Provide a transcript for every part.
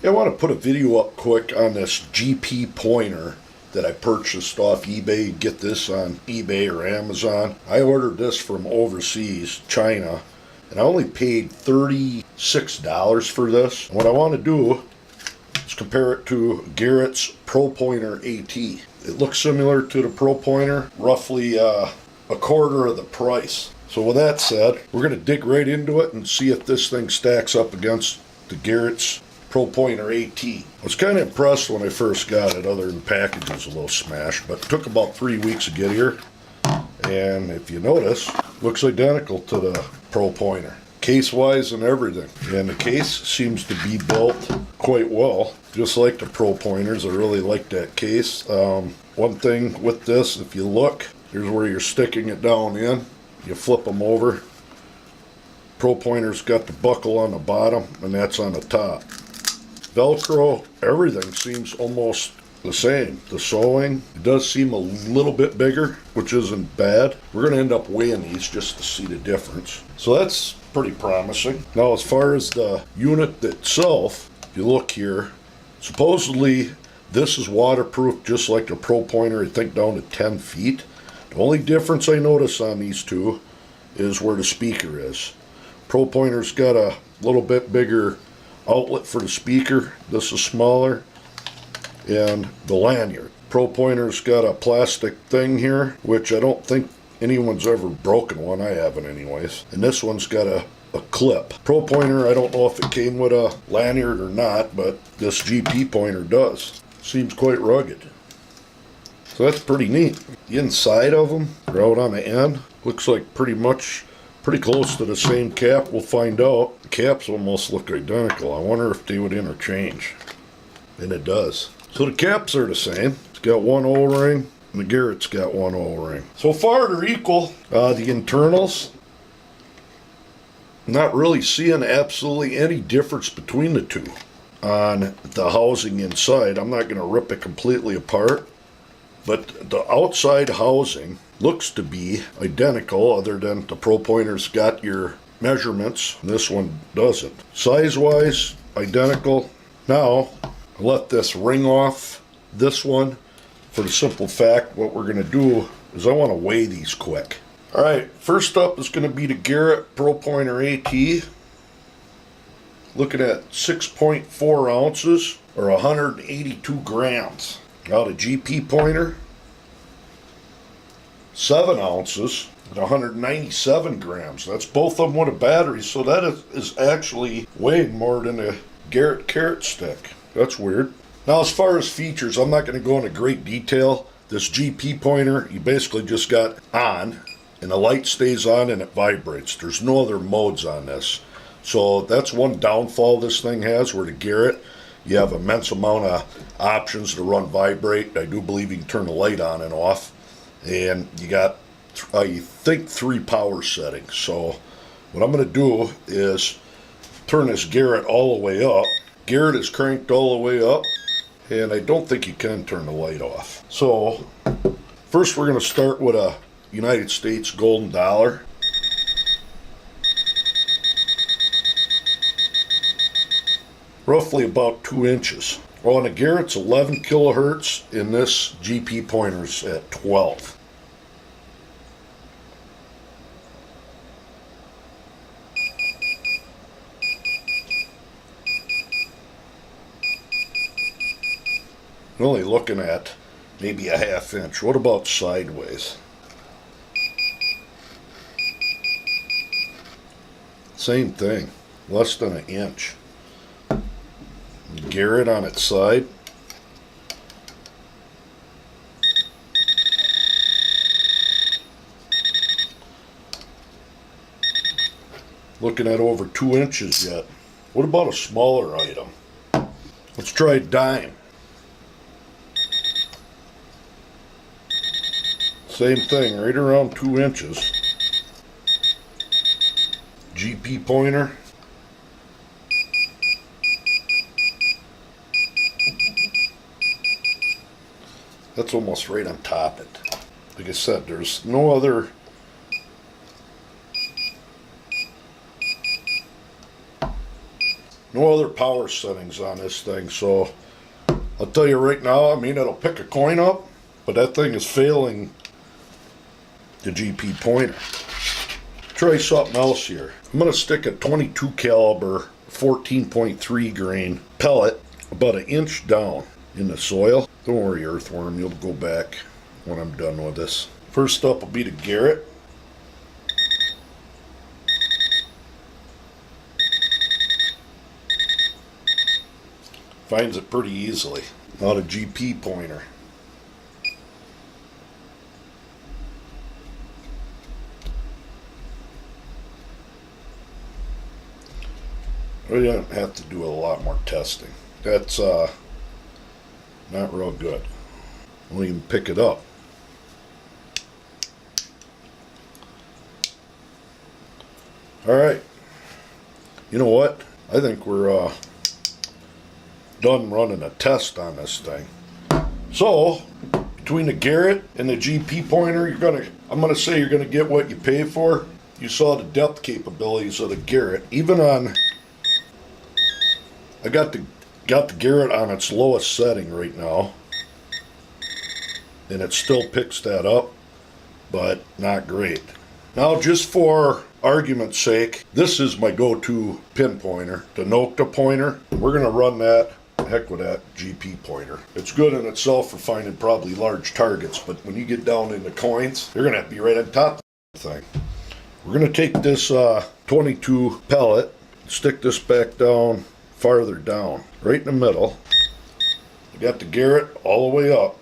I want to put a video up quick on this GP pointer that I purchased off eBay. Get this on eBay or Amazon. I ordered this from overseas, China, and I only paid $36 for this. And what I want to do is compare it to Garrett's Pro Pointer AT. It looks similar to the Pro Pointer, roughly a quarter of the price. So with that said, we're going to dig right into it and see if this thing stacks up against the Garrett's Pro Pointer AT. I was kind of impressed when I first got it, other than the package was a little smashed, but it took about 3 weeks to get here. And if you notice, looks identical to the Pro Pointer, case-wise and everything. And the case seems to be built quite well, just like the Pro Pointers. I really like that case. One thing with this, if you look, here's where you're sticking it down in. You flip them over. Pro Pointer's got the buckle on the bottom, and that's on the top. Velcro, everything seems almost the same. The sewing, it does seem a little bit bigger, which isn't bad. We're going to end up weighing these just to see the difference. So that's pretty promising. Now, as far as the unit itself, if you look here, supposedly this is waterproof just like the Pro Pointer, I think down to 10 feet. The only difference I notice on these two is where the speaker is. Pro Pointer's got a little bit bigger outlet for the speaker. This is smaller. And the lanyard. Pro Pointer's got a plastic thing here, which I don't think anyone's ever broken one. I haven't anyways. And this one's got a clip. Pro Pointer, I don't know if it came with a lanyard or not, but this GP pointer does. Seems quite rugged. So that's pretty neat. The inside of them, they're out on the end. Looks like pretty close to the same cap. We'll find out. The caps almost look identical. I wonder if they would interchange. And it does. So the caps are the same. It's got one O-ring, and the Garrett's got one O-ring. So far they're equal. The internals, not really seeing absolutely any difference between the two. On the housing inside, I'm not going to rip it completely apart, but the outside housing looks to be identical, other than the Pro Pointer's got your measurements, and this one doesn't. Size-wise, identical. Now, I let this ring off this one for the simple fact what we're going to do is I want to weigh these quick. Alright, first up is going to be the Garrett Pro Pointer AT. Looking at 6.4 ounces or 182 grams. Now the GP pointer, 7 ounces at 197 grams. That's both of them with a battery, so that is actually weighing more than a Garrett carrot stick. That's weird. Now as far as features, I'm not going to go into great detail. This GP pointer, you basically just got on, and the light stays on and it vibrates. There's no other modes on this. So that's one downfall this thing has, where the Garrett, you have immense amount of options to run vibrate. I do believe you can turn the light on and off. And you got, I think, 3 power settings. So what I'm going to do is turn this Garrett all the way up. Garrett is cranked all the way up, and I don't think you can turn the light off. So first we're going to start with a United States golden dollar. Roughly about 2 inches. Well, and the Garrett's 11 kilohertz, and this GP pointer's at 12. I'm only looking at maybe a ½ inch. What about sideways? Same thing, less than an inch. Garrett on its side. Looking at over 2 inches yet. What about a smaller item? Let's try a dime. Same thing, right around 2 inches. GP pointer. That's almost right on top of it. Like I said, there's no other no other power settings on this thing, so I'll tell you right now, I mean, it'll pick a coin up, but that thing is failing the GP pointer. Try something else here. I'm going to stick a 22 caliber 14.3 grain pellet about an inch down in the soil. Don't worry, earthworm, you'll go back when I'm done with this. First up will be the Garrett. Finds it pretty easily. Not a GP pointer. We don't have to do a lot more testing. That's not real good. Won't even pick it up. Alright. You know what? I think we're done running a test on this thing. So, between the Garrett and the GP pointer, I'm gonna say you're gonna get what you pay for. You saw the depth capabilities of the Garrett. Even on, I got the Garrett on its lowest setting right now, and it still picks that up, but not great. Now, just for argument's sake, this is my go-to pinpointer, the Nokta pointer. We're gonna run that. Heck with that GP pointer. It's good in itself for finding probably large targets, but when you get down into coins, you're gonna have to be right on top of the thing. We're gonna take this 22 pellet, stick this back down, farther down, right in the middle. I got the Garrett all the way up.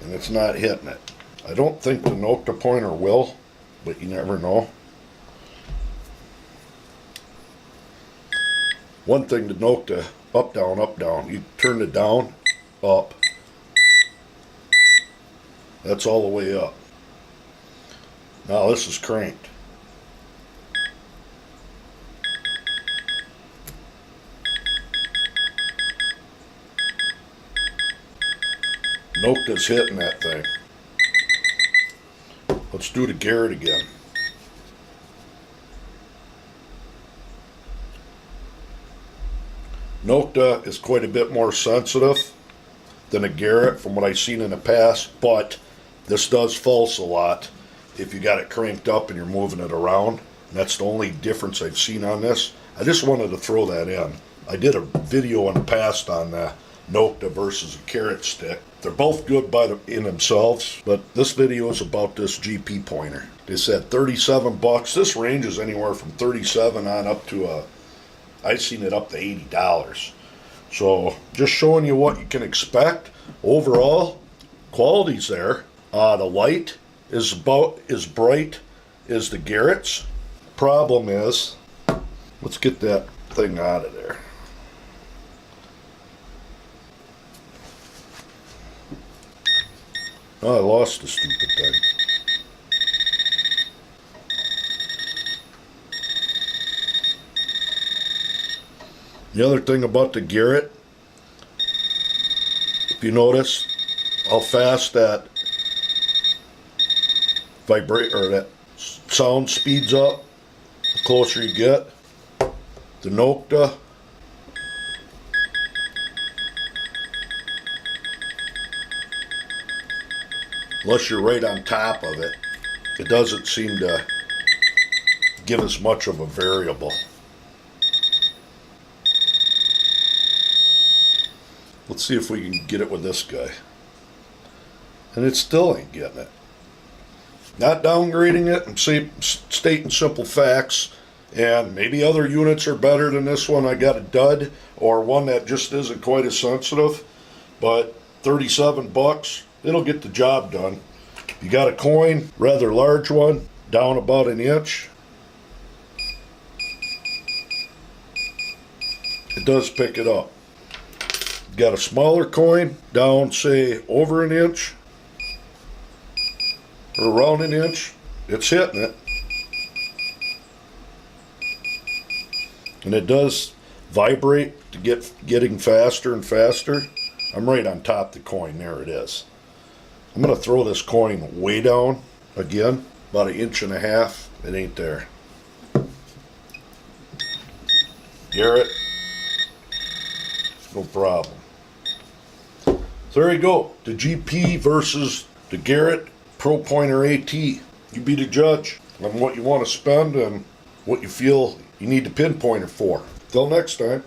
And it's not hitting it. I don't think the Nokta pointer will, but you never know. One thing to Nokta, up, down, up, down. You turn it down, up. That's all the way up. Now this is cranked. Nokta's hitting that thing. Let's do the Garrett again. Nokta is quite a bit more sensitive than a Garrett from what I've seen in the past, but this does false a lot if you got it cranked up and you're moving it around. And that's the only difference I've seen on this. I just wanted to throw that in. I did a video in the past on the Nokta versus a carrot stick. They're both good in themselves, but this video is about this GP pointer. They said 37 bucks. This ranges anywhere from 37 on up to I've seen it up to $80. So just showing you what you can expect. Overall, quality's there. The light is about as bright as the Garrett's. Problem is, let's get that thing out of there. Oh, I lost the stupid thing. The other thing about the Garrett, if you notice how fast that vibrate or that sound speeds up, the closer you get. The Nokta, unless you're right on top of it, it doesn't seem to give us much of a variable. Let's see if we can get it with this guy. And it still ain't getting it. Not downgrading it, I'm stating simple facts. And maybe other units are better than this one. I got a dud or one that just isn't quite as sensitive. But 37 bucks, it'll get the job done. You got a coin, rather large one, down about an inch. It does pick it up. Got a smaller coin, down say over an inch or around an inch, it's hitting it. And it does vibrate to getting faster and faster. I'm right on top of the coin, there it is. I'm going to throw this coin way down again, about 1.5 inches It ain't there. Garrett, no problem. So there you go. The GP versus the Garrett Pro Pointer AT. You be the judge on what you want to spend and what you feel you need the pinpointer for. Till next time.